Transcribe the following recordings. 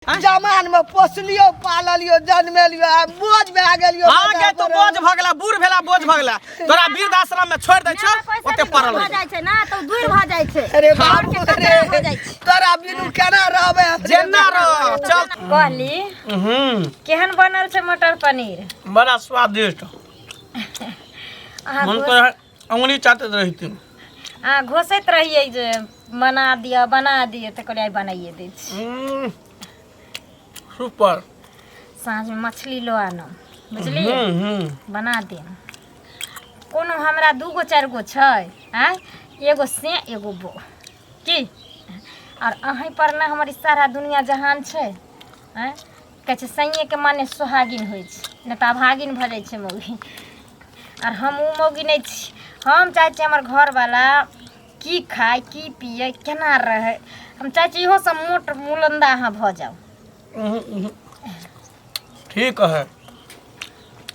जमान में पोसलियो पाललियो जन्मेलियो बोझ भए गेलियो हां के तो बोझ भ गेला बूढ़ भेला बोझ भ गेला तोरा वृद्ध आश्रम में छोड़ दै छ ओते पड़ल भ जाय छै ना तो दूर भ जाय छै अरे बाप रे तोरा बिनु केना रहबे जेना रह चल कहली केहन बनल छै मटर पनीर बड़ा स्वादिष्ट मन तो अंगुली चाटत रहिती घोसैत रहिए जे बना दिया त कहलिए बनाइए दै छी सुपर साँझ में मछली लो आनो बुझली बना दे कोनो हमरा 2 गो 4 गो छै हैं एगो से एगो बो की और अहीं पर ना हमारी सारा दुनिया जहान छै हैं कहे छै सैये के माने सुहागिन होय छै न त भागिन भ जाय छै मौगी और हम उ मौगी नै छी हम चाहे छी हमर घर वाला की खाए की पिए केना रहे हम चाहे छी इहो सब मोट मुलंदा अहाँ भ जाओ ठीक है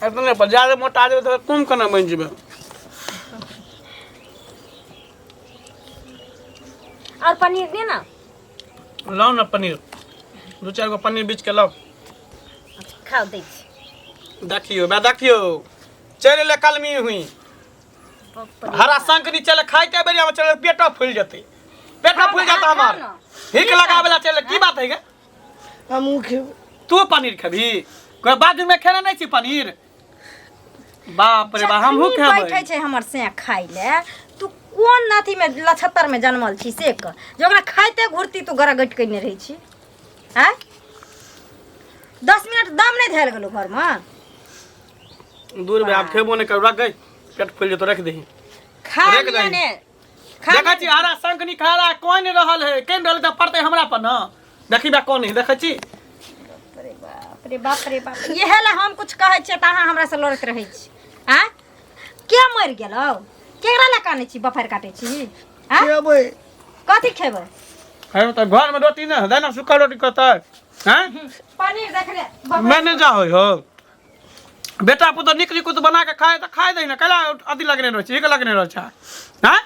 इतने पर ज्यादा मोटा जेबे तो तुम केना बन जेबे और पनीर दे ना लाओ ना पनीर 2-4 गो पनीर बीच के लाओ खाओ दे देखियो चले ले कलमी हुई हरा संकरी चले खाइते बेरिया में चले पेटा फूल जाते हमार हिक लगावेला चले की बात है गे हमू खेब तू पनीर खबी कोई बाजू में खेना नहीं छी पनीर बाप रे बा हमहू खेबै बैठे छै हमर से खाइ ले तू कोन नाथी में 76 में जन्मल छी से क जोगरा खाइते घुरती तू गरा गट कइने रहै छी हैं 10 मिनट दम नहीं धैल गेलो घर में दूर में आप खेबो नहीं कर रख गई पेट फूल जे तो रख दही खा लिया ने देखा छी हरा संकनी खारा कोई नहीं रहल है केन रहल त पड़ते हमरा पर न देखी बा कोन नहीं देखा छी रे बाप ये हेला हम कुछ कहै छै त अहाँ हमरा से लड़त रहै छी हैं के मर गेलौ केकरा ला कानै छी बफर काटै छी हैं खेबै कथि खेबै है त घर में रोटी न देना सूखा रोटी कहता हैं पनीर देख ले मैंने जा हो बेटा पुतो निकली कुछ बना के खाए तो खाए दही ना कला अथी लगने रह छी लगने रह छ हैं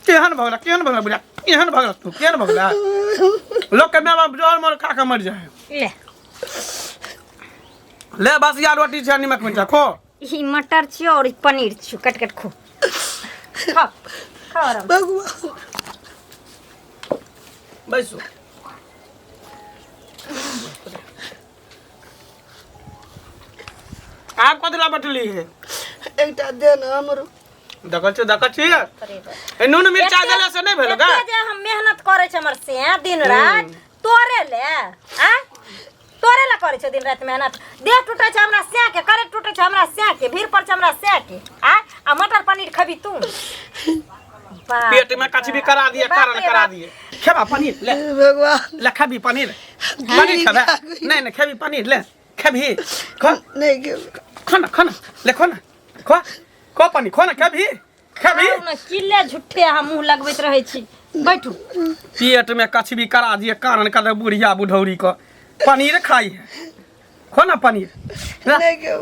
केहन भगला बुढ़ा केहन भगला तू केहन भगला लोग के मां बाप जोर मोर खा के मर जाए ले बस यार रोटी छ नमक मिर्चा खो ई मटर छियो और ई पनीर छियो कट खो खा रे भगवान बैसो आप कतला बैठली है एकटा दे न हमरो देखल छी ए नून मिर्चा देला से नहीं भेलो गा जे हम मेहनत करे छ हमर से दिन रात तोरे ले हैं तोरे ला करे छ दिन रात मेहनत देह टूटे छ हमरा से के करे टूटे छ हमरा से के भीड़ पर छ हमरा से के आ मटर पनीर खबी तू पेट में कछ भी करा दिए कारण करा दिए खेबा पनीर ले भगवान ले खबी पनीर खबा नहीं खबी पनीर ले खबी खा नहीं खेब खाना ले खाना खो पनीर खाना खबी न किले झूठे हम मुंह लगबैत रहै छी बैठू पेट में कछ भी करा दिए कारण कर बुढ़िया बुढ़ौरी को पनीर खाई है खाना पनीर नहीं खेब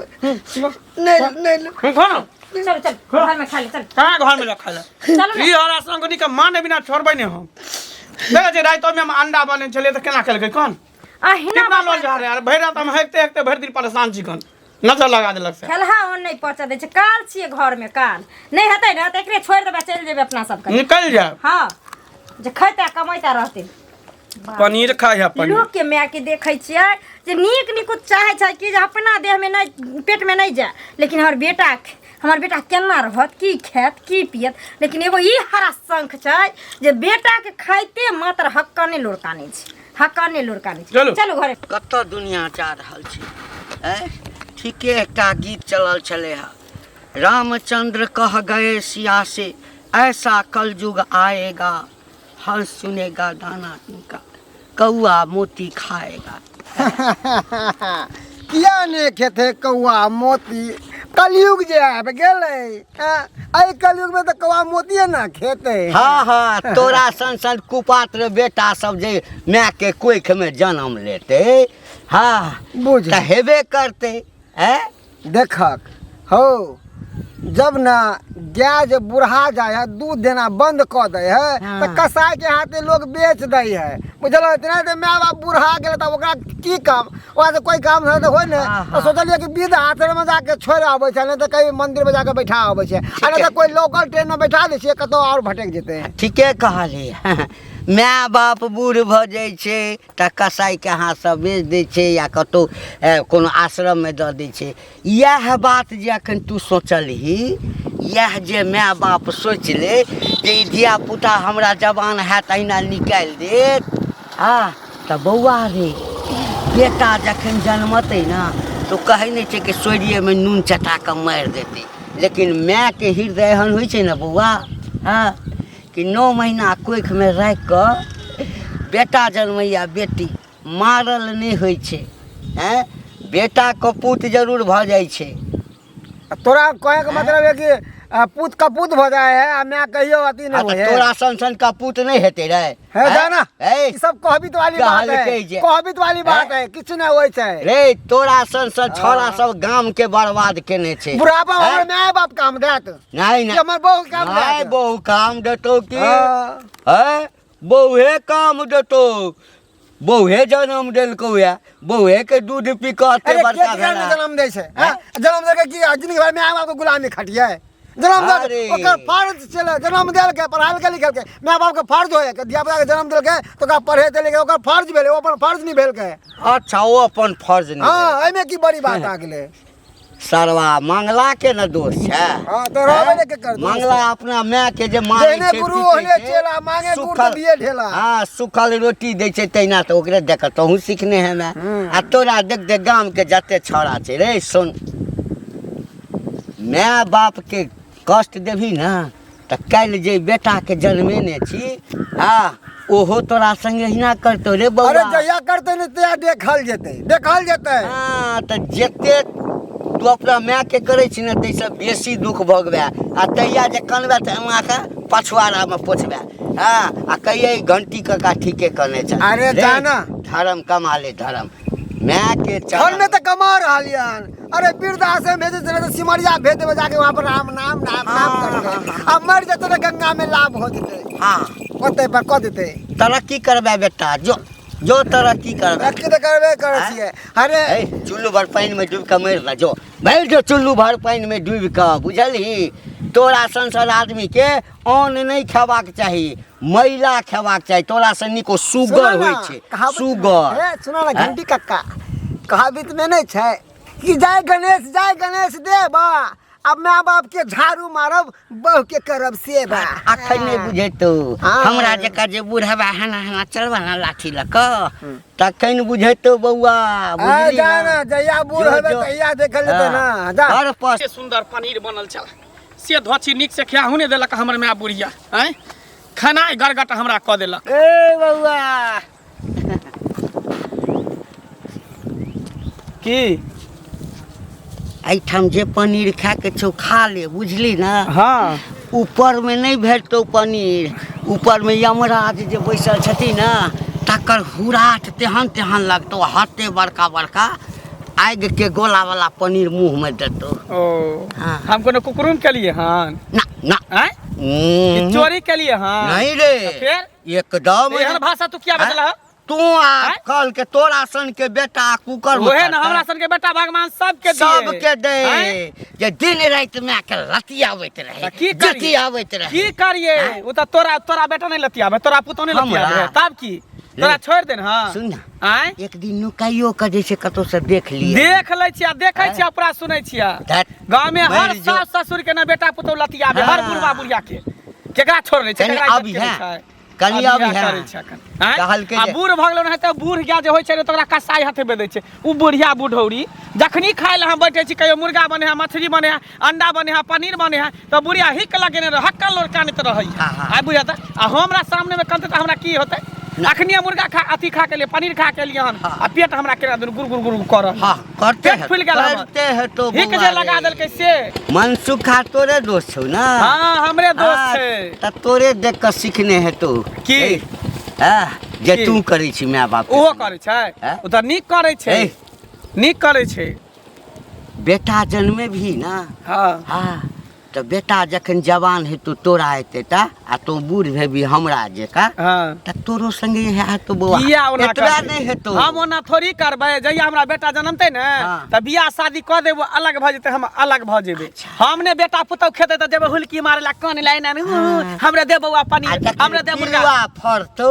नहीं खाना चल घर में खा ले चल कहां घर में रखा ले चलो ई हरा संगनी के माने बिना छोड़बै ने हम देख जे रात में हम अंडा बने चले त केना खेलकै कोन अहिना कितना लो जा रहे यार भैर रात हम हेकते भर दिन परेशान छी कोन नजर लगा देलक से खेलहा ओन नहीं पहुंचा दे छै काल छिए घर में काल नहीं हेतै ना त एकरे छोड़ देबे चल जेबे अपना सब के निकल जा हां जे खैता कमाइता रहते पनीर खाय है पनीर लोग के माय के देखै छियै जे नीक कुछ चाहे छै कि जे अपना देह में नहीं पेट में नहीं जाए लेकिन हमर बेटा केना रहत की खात की पियत लेकिन एगो ई हरा शंख छै जे बेटा के खाइते मात्र हक्काने लुड़काने छै चलो घरे कत दुनिया जा रहल छी ठीके एकटा गीत चलल छले है रामचंद्र कह गए सिया से ऐसा कलयुग आएगा हर सुनेगा दाना इनका कौआ मोती खाएगा किया ने खेते कौआ मोती कलयुग जे आब गेलै आई कलयुग में तो कौआ मोती ना खेते हाँ तोरा सन कुपात्र बेटा सब जे माय के कोख में जन्म लेते हाँ बुझ हेबे करते देखक हो जब ना गाय जब बुढ़ा जाए है दूध देना बंद कर दे है तो हाँ। कसाई के हाथे लोग बेच दे है बुझल इतना तो माय बाप बुढ़ा गेल तब ओकरा की काम वहाँ से कोई काम नहीं तो हो ने हाँ, तो सोचलिए कि विध आश्रम में जाके छोड़ आबै छै नहीं तो कहीं मंदिर में जाके बैठा आबै छै आ नहीं तो कोई लोकल ट्रेन में बैठा दै छियै कतौ और भटक जेते हैं। ठीके कहलिए माय बाप बूढ़ भऽ जाइ छै तऽ कसाईके हाथसँ बेच दै छै या कतहु कोनो आश्रममे दऽ दै छै। इएह बात जे एखन तू सोचलही इएह जे माय बाप सोचि ले जे ई धियापुता हमरा जवान हैत अहिना निकालि देत तऽ बौआ रे बेटा जखन जन्मतै ने तो कहै नहि छै कि सोरिएमे नून चटा कऽ मारि देतै, लेकिन मायके हृदय एहन होइ छै ने बौआ कि 9 महीना कोखिमे राखि कऽ बेटा जन्मैया बेटी मारल नहि होइ छै। बेटा कपूत जरूर भऽ जाइ छै। तोरा कहे के मतलब है कि पूत कपूत भऽ जाए है आ मैं कहियो अति नहीं होय है। तोरा सन कपूत नहीं हेते रे है जाना ई सब कहबित वाली बात है, कहबित वाली बात है, किछ नहीं होय छै रे। तोरा सन छोरा सब गाम के बर्बाद केने छै। बुढ़ापा हमर माय बाप काम देत नहीं नहीं हमर बहु काम नहीं देत बहु काम देतो कि बहुए काम देतो। बहुए जन्म देलको या बहुए के दूध पी के अरे एते बड़का के भेला। जन्म दै छै जन्म दे के की जिंदगी भर माय बाप के गुलामी खटिए जन्म दे अरे। ओकर फर्ज छले जन्म देल के पढ़ाई के लिखल के माय बाप के फर्ज होय के धिया पुता के जन्म देल के तो ओकरा पढ़े देल के ओकर फर्ज भेले ओ अपन फर्ज नहीं भेल के। अच्छा वो अपन फर्ज नहीं हां एमे की बड़ी बात आ गेले सरवा मंगला के न दोष छै। हां तो रहबे के कर मंगला अपना माय के जे मांगे देने छै गुरु पीटे ओहने छै, चेला मांगे गुरु सुखल- तो दिए ढेला। हाँ सुखल रोटी दै छै तहिना तऽ ओकरे देख तहूँ सीखने है मैं। आ तोरा देख देख गाम के जते छौड़ा छै रे सुन, माय बाप के कष्ट देबही ना तऽ काल्हि जे बेटा के जन्मेने छी ओहो तोरा संगे हिना करतौ रे बौआ। अरे जहिया करते ने तहिया देखल जेते हाँ तऽ जते तू अपना माय के करे छी ने ताहिसँ बेसी दुख भोगबे आ तहिया जे कनबे तऽ एना के पछुआरा में पोछबे आ कहिए घंटी कका ठीके कने छै। अरे रे, जाना। धर्म कमा ले धर्म माय के घर में तो कमा रहलियन। अरे वृद्धाश्रम भेजे थे तो सिमरिया भेज देवे जाके वहाँ पर राम नाम करके अब मर जते तो गंगा में लाभ हो जते। हाँ ओते पर कह देते तरक्की करबे बेटा जो तरक्की करबे। रखी तो करबे करे छिए। अरे चुल्लू भर पानी में डूब के मर रह जो बैठ जो चुल्लू भर पानी में डूब के बुझलही। तोरा संसार आदमी के अन्न नहीं खेबाक चाही मैला खेबाक चाही। तोरा से निको सुगर होइ छै सुगर। सुना ना घंटी कक्का कहावत में नहीं छै कि जय गणेश देवा अब माय बाप के झाड़ू मारब बहू के करब सेवा। अखन नहीं बुझे तो हमरा जका जे बूढ़वा हना चलबा ना लाठी लक तखन बुझे तो बौआ बुझली जाना जहिया बूढ़ होबे तहिया देखल जेते ना जा। हर पास से सुंदर पनीर बनल चल से धोची नीक से खिया हुने देलक हमर माय बुढ़िया हैं खाना गरगट हमरा क देलक। ए बौआ की एहिठाम जे पनीर खा के छौ खा ले बुझली ना। हाँ ऊपर में नहीं भेटतौ पनीर, ऊपर में यमराज जे बैसल छथिन ना तकर हुराट तेहन लगतौ हाथे बड़का बड़का आग के गोला वाला पनीर मुंह में देतौ। ओ हाँ। हम कोनो कुकुरुम के लिए हन ना ना हैं कि चोरी के लिए हन नहीं रे फिर एकदम एहन भाषा तू क्या बतला है? तू कल के तोरा सन के बेटा कुकर में ओहे ना हमरा सन के बेटा भगवान सबके दिए सबके दे जे दिन रात में के लतियावैत रहे की जतियावैत रहे। की करिए वो तो तोरा बेटा नहीं लतियाबे तोरा पुतो नहीं लतियाबे तब की तोरा छोड़ देन हां सुन ना आय एक दिन नुकाइयो के जैसे कतौ से देख लिए देख ले छिया देखे छिया पूरा सुनै छिया गांव में हर सास ससुर के ना बेटा पुतो लतियाबे हर बुढ़वा बुढ़िया के केकरा छोड़ ले छै कनी केकरा अभी है छै कनी अभी है करे छै कहल के आ बूढ़ भगलो न त बूढ़ क्या जे होय छै तोरा कसाई हाथे बेदै छै उ बुढ़िया बुढ़ौरी जखनी खाय ले हम बैठे छी कहियो मुर्गा बने है मछली बने है अंडा बने है पनीर बने है त बुढ़िया हिक लगेने रह हक्कल लोर कानत रहै आ बुझा त आ हमरा सामने में कंते त हमरा की होतै अखनी मुर्गा खा अथी खा के लिए पनीर खा के लिए हन आ पेट हमरा केना दिन गुर गुर गुर कर हां करते पेट फूल गेल करते है तो हिक जे लगा देलकै से मनसुखा तोरे दोस्त छौ ना। हां हमरे दोस्त छै त तोरे देख के सीखने है तो की जे तू करै छी माय बाप ओहो करै छै ओ त नीक करै छै नीक करै छै बेटा जन्मे भी ना हां हाँ तो बेटा जखन जवान हेतु तोरा हेते ता आ तू बूढ़ भेबी हमरा जेका हाँ त तोरो संगे है तो बौआ किया ओना एतबा करबै? नहीं हेतौ हम ओना थोड़ी करबै जहिया हमरा बेटा जन्मतै ने हाँ। त बियाह शादी क देबो अलग भ जेतै हम अलग भ जेबै हमने बेटा पुतौ खेतै त जेबै हुलकी मारे ला कान लाइन हमरे दे बौआ पानी हमरे दे मुर्गा पिलुआ फरतो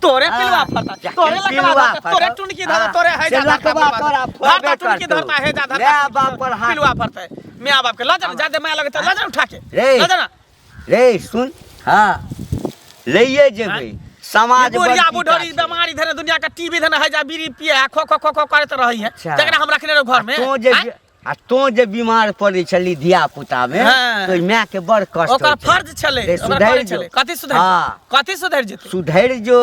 तोरे पिलुआ फरता तोरे लकवा तोरे टुनकी धर तोरे है जा धरता टुनकी धरता है जा धरता बाप पर हाथ पिलुआ फरता मियां बाप के लजन जादे माया लगे त लजन उठा के रे लजन रे सुन हाँ लइए जेबै समाज बुढ़िया बुढ़ोरी बीमारी धरे दुनिया का टीवी धने है जा बीड़ी पिए खो खो खो खो करत रही है अच्छा। जकरा हम रखने रहो घर में तो जे बीमार पड़े छली धिया पुता में हाँ। तो माय के बड़ कष्ट ओकर होय छै। फर्ज छले रे, ओकर सुधरि करे छले जो। कथि सुधर हाँ। कथि सुधर जेतै सुधरि जो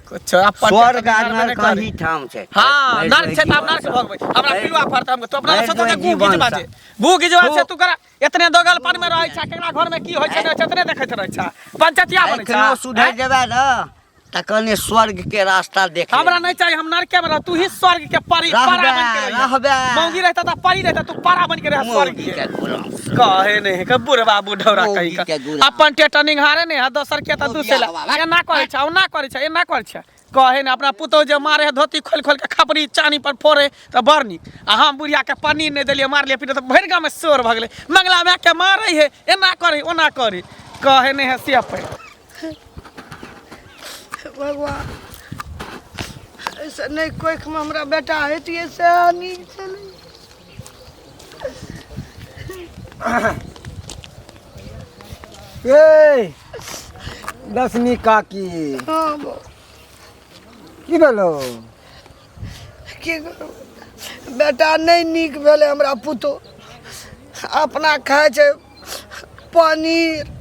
कुछ अपन स्वर्ग आ नरक कहीं ठाम छै हां नरक छै त अब नरक भोगबै हमरा पिलुआ फरता हम तो अपना सोचो जे गू गिजवा जे गू गिजवा से तू करा इतने दोगल पानी में रहै छै केकरा घर में की होय छै इतने देखैत रहै छै पंचायतिया बनै छै एखनो सुधरि जेबै न तकने स्वर्ग के रास्ता देख हमरा नहीं चाहिए हम नरक में रह तू ही स्वर्ग के परी पारा बन के रहबे मौगी रहता त परी रहता तू पारा बन के रह स्वर्ग के कहे नहीं के बुढ़वा बुढ़ौरा कही का अपन टेटनिंग हारे नहीं दोसर के त दूसरा एना करे छै ओना करे छै एना करे छै कहे ने अपना पुतो जे मारे धोती खोल खोल के खपरी चानी पर फोड़े त बरनी आ हम बुढ़िया के पनीर नहीं देलिए मार लिए फिर त भर गांव में शोर भ गेले मंगला में के मारे है एना करे ओना करे कहे नहीं है से पे भगवान ऐसा नहीं कोई में हमरा बेटा हेतिए से नीक चले ए दसमी काकी हाँ बो की भेलो की करू बेटा नहीं नीक भेले हमरा पुतो अपना खाए छै पनीर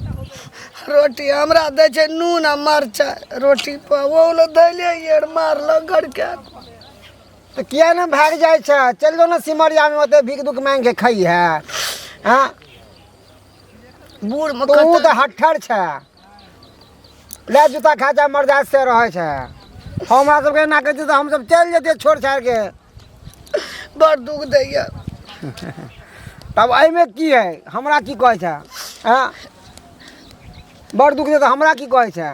रोटी हमरा दै छै नून आ मरचाइ रोटी पर वो लो दैले यार मारलो घर के तो किया ना भाग जाए छै चल जो ना सिमरिया में ओते भीख दुख मांग के खाई है हां बूढ़ में तू तो हट्ठर छै ले जूता खा जा मर्दात से रहे छै हमरा सब के ना कहै छै तो हम सब चल जेते छोड़ छाड़ के बड़ दुख दैया तब एहि में की है हमरा की कहै छै हां बड़ दुख दे तो हमरा की कहै छै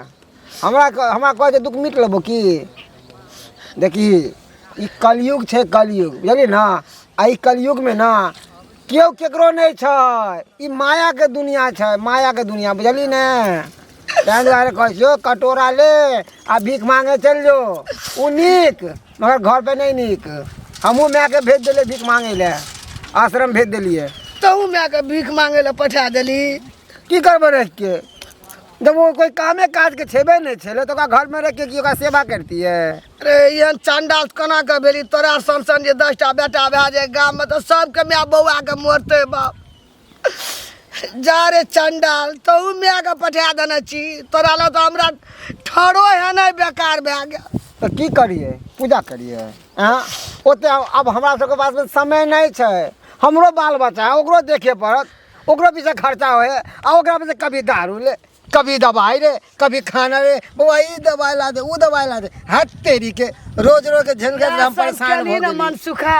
हमरा कहै छै दुख मिट लेबो की देखी ई कलयुग छै कलयुग बुझलिए ना आ ई कलयुग में ना केओ केकरो नहीं छै ई माया के दुनिया छै माया के दुनिया बुझली ने ताहि दुआरे कहै छियो कटोरा ले आ भीख मांगे चल जो उ नीक मगर घर पे नहीं नीक हमहूँ माय के भेज देले भीख मांगे ले आश्रम भेज देलिए तहू मैं के भीख मांगे ला पठा देली की करबे रह के जब वो कोई कामे काज के छेबे नहीं छेले तो घर में रह के की ओकरा सेवा करती है रे ये चंडाल कना के भेली तोरा संसन जे 10टा बेटा भए जाए गाँव में तो सबके माय बौआ के मोरते बाप जा रे चंडाल तहू माय के पठा देने छी तोरा ला तो हमरा ठड़ो है नहीं बेकार भए गया तो की करिए पूजा करिए हाँ ओते अब हमरा सबके पास में समय नहीं छै हमरो बाल बच्चा है ओकरो देखे पड़त ओकरो पीछे खर्चा होए आ ओकरा में से कभी दारू ले कभी दवाई रे कभी खाना रे बउआ ई दवाई ला दे ऊ दवाई ला दे हट तेरी के रोज रोज के झंझट में हम परेशान हो केली न गेली मन सुखा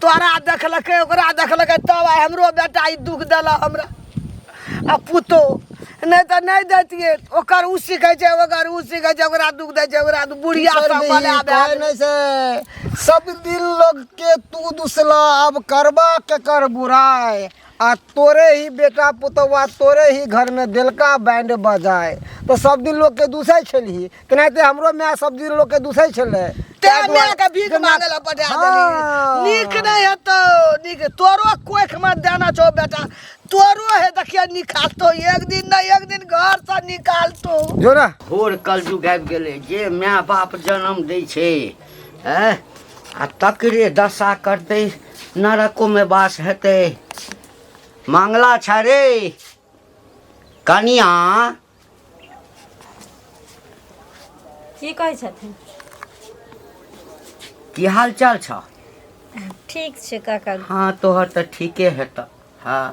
तोरा देखलकै ओकरा देखलकै तब आइ हमरो बेटा ई दुख देला हमरा आ पुतो नहीं तो नहीं देतिए ओकर उ सीखै छै ओकर उ सीखै छै ओकरा दुख दै छै ओकरा बुढ़िया सब बना कहे नहीं से सब दिन लोग के तू दुसला अब करबा के कर बुराई आ तोरे ही बेटा पुतवा तोरे ही घर में दिलका बैंड बजाए तो सब दिन लोग के दूसै छली केनाहिते हमरो माय सब दिन लोग के दूसै छले ते माय के भीख मांगे ला पठा देली नीक नहीं हेतो नीक तोरो कोख में देना छो बेटा तोरो है देखिए निकालतो एक दिन ना एक दिन घर से निकालतो जो ना घोर कलयुग आबि गेलै जे माय बाप जन्म दै छै आ तकरे दशा करतै नरको में वास हेतै मंगला छ रे कनिया की कहै छथिन की हाल चाल छ ठीक छै काका हाँ तोहर तऽ ठीके हेतऽ हाँ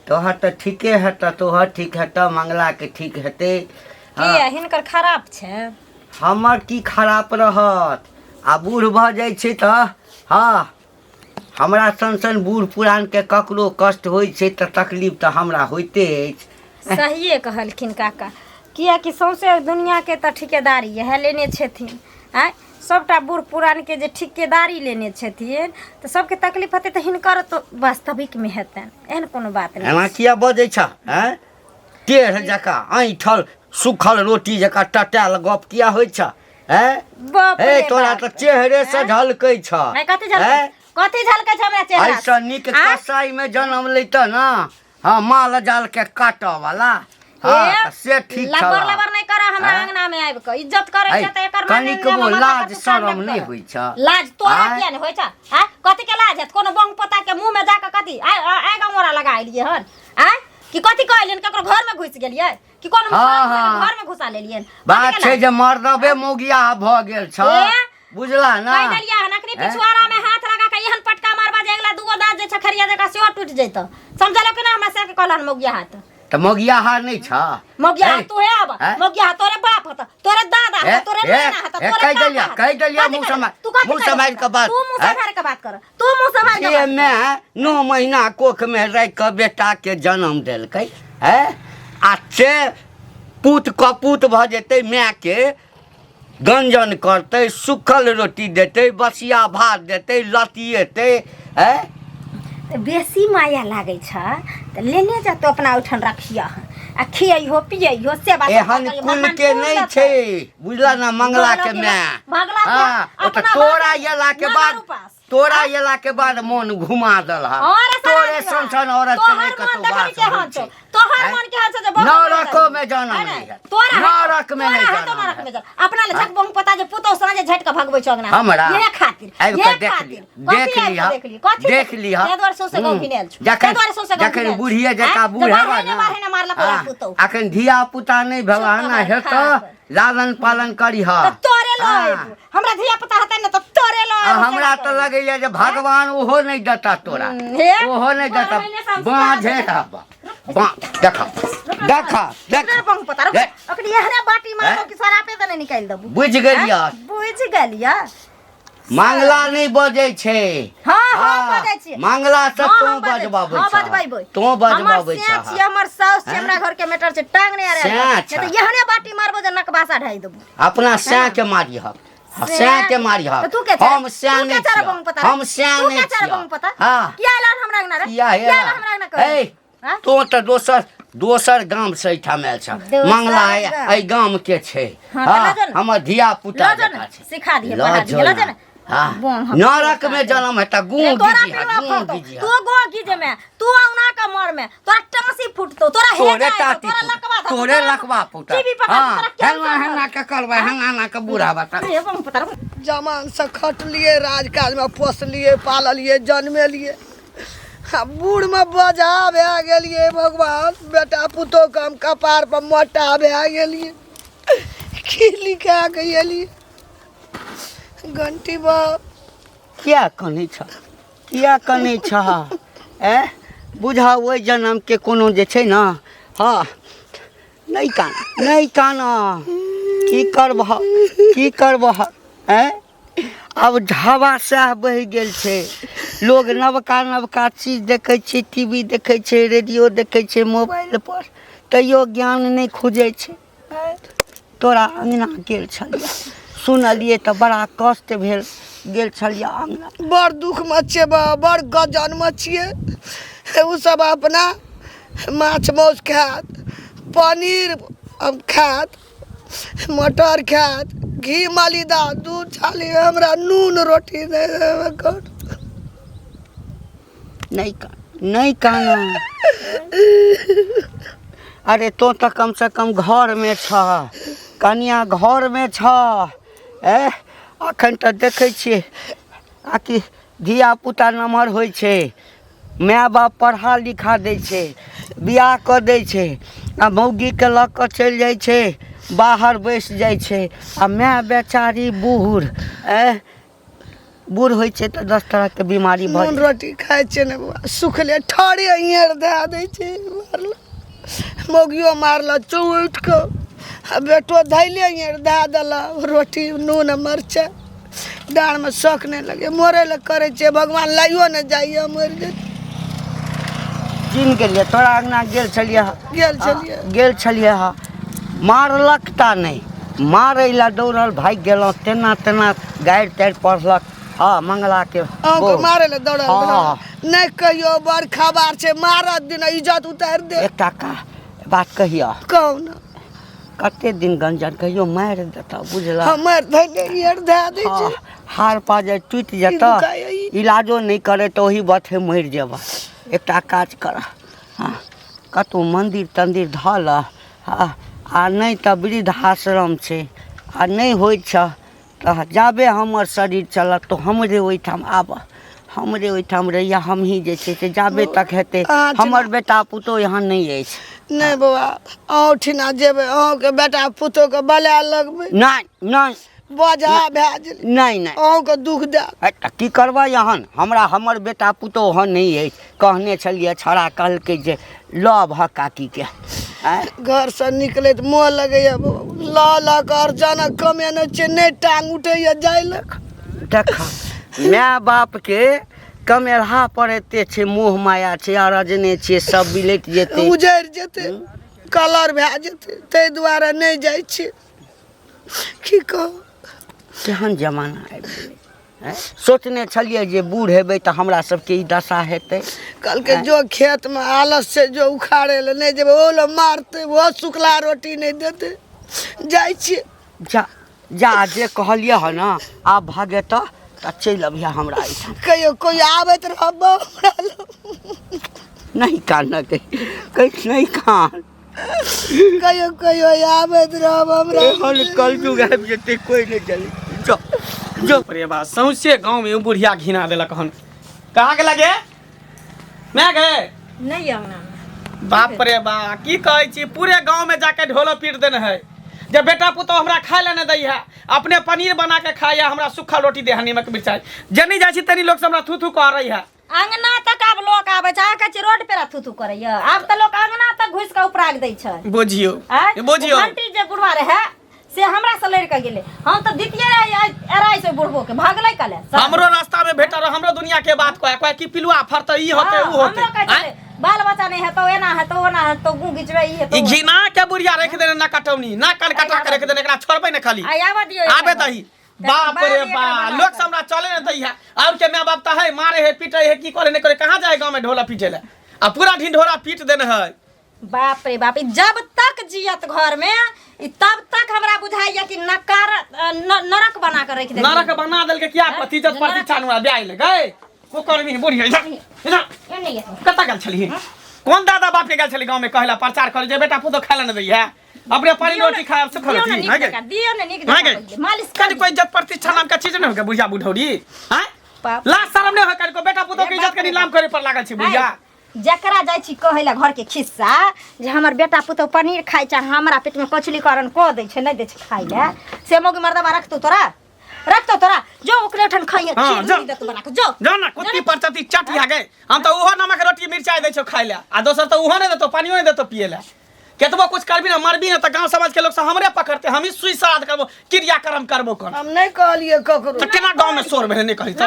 तोहर तऽ ठीके हेतऽ तोहर ठीक हेतऽ मंगला के ठीक हेतै किया हिनकर खराब छै हमर की खराब रहत आ बूढ़ भऽ जाइ छै तऽ हाँ हमरा सन बूढ़ पुरान के ककरो कष्ट होइ छै तऽ तकलीफ तऽ हमरा होइते अछि। सहिए कहलखिन काका, किएकि सौंसे दुनियाके तऽ ठिकेदारी इएह लेने छथिन। आँय सबटा बूढ़ पुरानके जे ठिकेदारी लेने छथिन तऽ सबके तकलीफ हेतै तऽ हिनकर तऽ वास्तविकमे हेतनि, एहन कोनो बात एना नहि। किया बजै छ? टेढ़ जकाँ ऐठल सुखल रोटी जकाँ टटायल गप किया होइ छ? बाप रे तोरा बाप। तऽ चेहरे से झलकै छ। आँय, कथी झलकै? कथी झलकै छै हमरा चेहरा? ऐसा नीक कसाई में जन्म लेता ना, हाँ माल जाल के काटऽ वाला, हाँ से ठीक छ। लबर लबर नहीं करा हमरा अंगना में आबि के, इज्जत करे छै त एकर माने कनिकबो लाज शरम नहीं होइ छ। लाज तोरा किया नहीं होइ छ? हैं कथी के लाज है? कोनो बंग पता के मुंह में जाके कथी आइ गमोरा लगा एलिए हन? हैं कि कथी कहलियन? ककरो घर में घुस गेलिए कि कोनो घर में घुसा लेलियन? बात छै जे मर्दबे मोगिया भ गेल छ, बुझला ना? कहि देलिए हन अखनी पिछवाड़ा में हाथ लगा के एहन पटका मारबा जे अगला दूगो दांत जे छखरिया जका सेहो टूट जैत। समझलो कि ना? हमरा से के कहलन मोगिया हाथ त मोगिया हार नहीं छ। मोगिया हाथ तू है अब, मोगिया हाथ तोरे बाप हत, तोरे दादा हत, तोरे नाना हत, तोरे कह देलिया मुंह समाज के बात। तू मुंह संभाल के बात कर, तू मुंह संभाल के ये मैं 9 महीना कोख में रह के बेटा के जन्म देलकै है, आ से पूत कपूत भ जेतै, माय के गंजन करतै, सुखल रोटी देतै, बसिया भात देतै, लतिएतै है। बेसी माया लागे छ त लेने जा तो अपना उठन रखिया आ खियइहो पियइहो सेवा एहन कुल के नहीं छे, बुझला ना? मंगला के मैं तोरा येला के बाद, तोरा येला के बाद मन घुमा दल हा। तोरे संसन औरत के नहीं कतो बात होइ छै। तोहर मन के हाथ से नरको में जन्म नहीं है, नरक में नहीं जन्म। अपना ले झक बंग पता जे पुतो साँझे झट के भगबै चगना हमरा ये खातिर आबि के देख लिया जखन बुढ़िए जका बूढ़ हेबा ना, अखन धिया पुता नहीं भेला ना हेत, लालन पालन करी हा। तोरे लो हमरा धिया पुता हतै न त तोरे लो। हमरा तो लगैया जे भगवान ओहो नहीं देता तोरा, ओहो नहीं देता। बांझे हबा देखा देखा देखा बंग पता अखनी एहने बाटी मारो कि सरापे त नहीं निकाल दबू। बुझ गेलिया, बुझ गेलिया। मंगला नहीं बजे छे। हां बजे छी। मंगला से तू बजबाबै छ, बजबाबै तू बजबाबै छ। हमर से हमर साउस से हमरा घर के मेटर से टांग नहीं आ रहा है, त एहने बाटी मारबो जे नकबासा ढाई दबू। अपना से के मारी ह, से के मारी ह। हम से नहीं छी, हम से नहीं छी। हां किया लान हमरा अंगना रे? किया हमरा अंगना कर? ए तो त दोसर गांव से इठाम आयल छ। मंगला ए गांव के छे। हां हमर धिया पुता जका छे। सिखा दिए पढ़ा दिए लजन। नरक में जन्म है त गूं गिजी तू गो गिजे में तू औना का मर में तोरा टांसी फुटतो, तोरा तोरे टाटी तोरे लकवा फुटा। हां हेना के करबै, हंगाना के बूढ़ा बता। जमान से खटलिए, राजकाज में पोसलिए, पाललिए, जन्मेलिए, बूढ़ में बजा भए गेलिए। भगवान बेटा पुतो के हम कपार पर मोटा भए गेलिए। की लिखा के एलिए घंटी बा किया कनै छ, किया कनै छ? बुझा ओइ जन्म के कोनो जे छै ना, हाँ नहीं काना की करबह अब ढाबा सह बहि गेल छै। लोग नवका चीज देखै छै, टीवी देखै छै, रेडियो देखै छै, मोबाइल पर, तैयो ज्ञान नहीं खोजै छै। तोरा अंगना गेल छलिया, सुनलिए तो बड़ा कष्ट भेल, गेल छलिया अंगना। बड़ दुख में छिए बा, बड़ गजन में छिए। उ सब अपना माछ मौस खात, पनीर खात, मटर खात, घी मालीदार दूध छाली, हमरा नून रोटी नहीं काना। अरे तो कम से कम घर में छ, कनिया घर में छ। अखन तो देखे छिए आकि धिया पुता नमहर होइ छै, माय बाप पढ़ा लिखा दै छै, बियाह क दै छै, आ मौगी के लऽ कऽ चलि जाइ छै, बाहर बैस जाइ छै, आ माय बेचारी बूढ़ बूढ़ होइ छै तऽ 10 तरह के बीमारी भऽ नून रोटी खाइ छै ने, सुखले ठरे हियर दे दै छै। मौगियो मारल चौ उठ के, बेटो धैले हियर दे देला रोटी नून मरचा। डाँड़ में शौक नहीं लगे मरे ले करे छे भगवान लाइयो न जाइए मर जे चिन्ह गेलिए तोरा अंगना गेल छलिए गेल छलिए हा मारलक ता नहीं मारे ला दौड़ल भाग गेलौं तेना तेना गाड़ि ताड़ि पढ़लक हाँ मंगला के को मारे ले दौड़ल हाँ। नहीं कहियो बड़ खबर छे मारत दिन इज्जत उतार दे एकटा का बात कहिया कौन कते दिन गंजन कहियो मारि देता बुझला हमर धैले ईयर धा दे हाँ, छे हार पा जाए टूट जाता इलाजो नहीं करे तो वही बात है मर जेबा एकटा काज कर हाँ कतौ मंदिर तंदिर धल हाँ आ नहीं तो वृद्धाश्रम छे आ नहीं होइ छ तो जाबे हमर शरीर चलत तो हमरे ओहिठाम आब हमरे ओहिठाम रहिया हम ही जे छै से जाबे तक हेतै हमर बेटा पुतोह यहाँ नहीं अछि नहीं बाबा अहूँ ठिना जेबै अहूँ के बेटा पुतोह के बला लगबै नहीं नहीं बोझा भए गेल नहीं नहीं अहूँ के दुख दे की करबै यहाँ हमरा हमर बेटा पुतोह ओहन नहीं अछि कहने छलिए छड़ा कहलकै जे लव ह काकी के घर से निकले तो मोह लगैया ला कर जाना कमे न छे नहीं टांग उठैया जाय लक देखा माय बाप के कमेरहा पर एते छे मोह माया छे अरजने छे सब बिलट जेते उजड़ जेते कलर भए जेते तै दुआरे नहीं जाय छे की कह केहन जमाना आबि गेलै सोचने छलिए जे बूढ़ हेबै तऽ हमरा सबके ई दशा हेतै कल के जो खेत में आलस से जो उखाड़े ले नहीं जेबे ओ लो मारते वो सुखला रोटी नहीं देते जाय छे जा जा जे कहलिए ह ना आब भागे तऽ चलि अबिया हमरा एहिठाम कहियो कोई आबैत रहब हमरा नहीं कान कहीं नहीं कान कहियो कहियो आबैत रहब हमरा एहन कलयुग आबि जेतै कोई नहीं चली जो जो अरे बा सौंसे गांव में बुढ़िया घिना देलक हन कहाँ के लगे मैं गए नहीं अंगना में बाप रे बा की कहै छी पूरे गांव में जाके ढोलो पीट देने है जब बेटा पुतोह हमरा खाए ले नहीं दै है अपने पनीर बना के खाया हमरा सूखा रोटी दे है नीमक मिर्चाई जनी जाइ छी तनी लोग से हमरा थू थू कह रही है अंगना तक आब लोग आबे छै कहै छै रोड पे थू थू करैया आब त लोग अंगना तक घुस के उपराग दै छै बुझियो बुझियो घंटी जे बुढ़वा रहे से हमरा से लड़ के गेले हम तो दितिए एराय से बुढ़बो के भागले कले हमरो रास्ता में भेटा रह हमरो दुनिया के बात कहै कि पिलुआ फरत ई होते ऊ होते बाल बच्चा नहीं है तो एना है तो ओना है तो गु गिचवे ई है तो ई घिना के बुढ़िया रख देने ना कटौनी ना कन कटा के रख देने एकरा छोड़बै न खाली आवा दियो आबे दही बाप रे बा लोग से हमरा चले न दै है और के माय बाप त है मारे है पीटे है की करे न करे कहां जाए गांव में ढोला पीटे ले आ पूरा ढिंढोरा पीट देने है बाप रे बाप जब तक जियत घर में तब तक हमरा बुझाइया कि नकार नरक बना के रख दे नरक बना देल के क्या प्रतिशत प्रतिष्ठा नुआ ब्याह ले गए को करमी बुढ़िया इधर कता गेल छली कौन दादा बाप के गेल छली गांव में कहला प्रचार कर जे बेटा पुतो खाए न दै है अपने पानी रोटी खाए सुख रोटी है गे दियो ने निक मालिश कर कोई इज्जत प्रतिष्ठा नाम का चीज न होगा बुढ़िया बुढ़ौरी हैं ला शर्म नहीं है को बेटा पुतो के इज्जत के नीलाम करे पर लागल छी बुढ़िया जकरा जाइ छी कहैला घर के खिस्सा जे हमर बेटा पुतो पनीर खाइ छै हमरा पेट में कचली करन को दै छै नहीं दै छै खाइ ले से मोगी मर्दबा रखतो तोरा जो ओकरे ठन खाइए खीर दे तू बना के जो ना कुत्ती परचती चट आ गए हम तो ओहो नमक रोटी मिर्चाई दै छौ खाइ ले आ दोसर तो ओहो नहीं देतो पानियो नहीं देतो पिए ले केतबो कुछ करबी ना मरबी ना त गांव समाज के लोग से हमरे पकड़ते हम ही सुई श्राद्ध करबो क्रियाक्रम करबो कर हम नहीं कहलिए ककरो त केना गांव में शोर भेले नहीं कहि त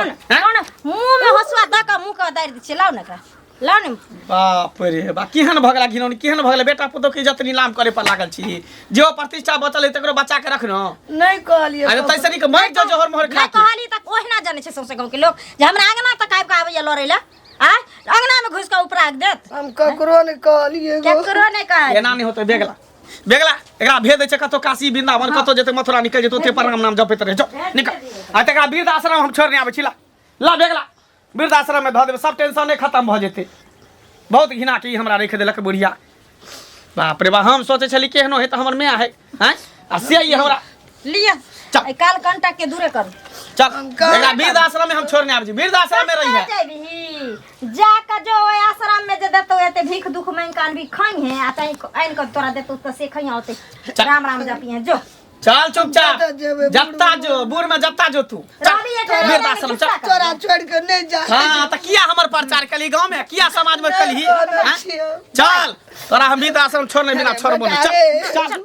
मुंह में हसुआ द के मुंह के दारि दै छै लाउ ने बाप रे बा केहन भगला घिनौनी केहन भगला बेटा पुतो के इज्जत नीलाम करे पर लागल छी जो प्रतिष्ठा बचल है तकरो बचा के रखनो नहीं कहलिए अरे तैसरी के मर जो जोहर मोहर खा नहीं कहली तक ओहिना जाने छै सौसे गांव के लोग जे हमरा अंगना तक आबि के आबैया लड़ै ले आ अंगना में घुस के उपराग देत हम ककरो नहीं कहलिए केकरो नहीं कहै एना नहीं होते बेगला एकरा भेज दे छै कतो काशी वृंदावन कतो जेते मथुरा निकल जेतो ते पर नाम जपैत रहे जो निकल आ तकरा वृद्ध आश्रम हम छोड़ने आबै छी ला बेगला वृद्ध आश्रम में ध देबै सब टेंशन खत्म भ जेते बहुत घिना के हमरा रख देलक बुढ़िया बाप रे बा हम सोचे छली केहनो है त हमर माय है हैं आ से ई हमरा लिया काल कंटा के दूरे कर चल एकरा वृद्ध आश्रम में हम छोड़ने आबै छी वृद्ध आश्रम में रही है जाके जो ओइ आश्रम में जे देतो एते भीख दुख मांग कान भी खाई है आ तई आइन के तोरा देतो त से खइया होते राम राम जपिए जो चल चुपचाप जत्ता जो बूढ़ में जत्ता जो तू वृद्ध आश्रम चल तोरा छोड़ के नहीं जा हां त किया हमर प्रचार कली गांव में किया समाज में कली चल तोरा हम वृद्ध आश्रम छोड़ने बिना छोड़बो नहीं चल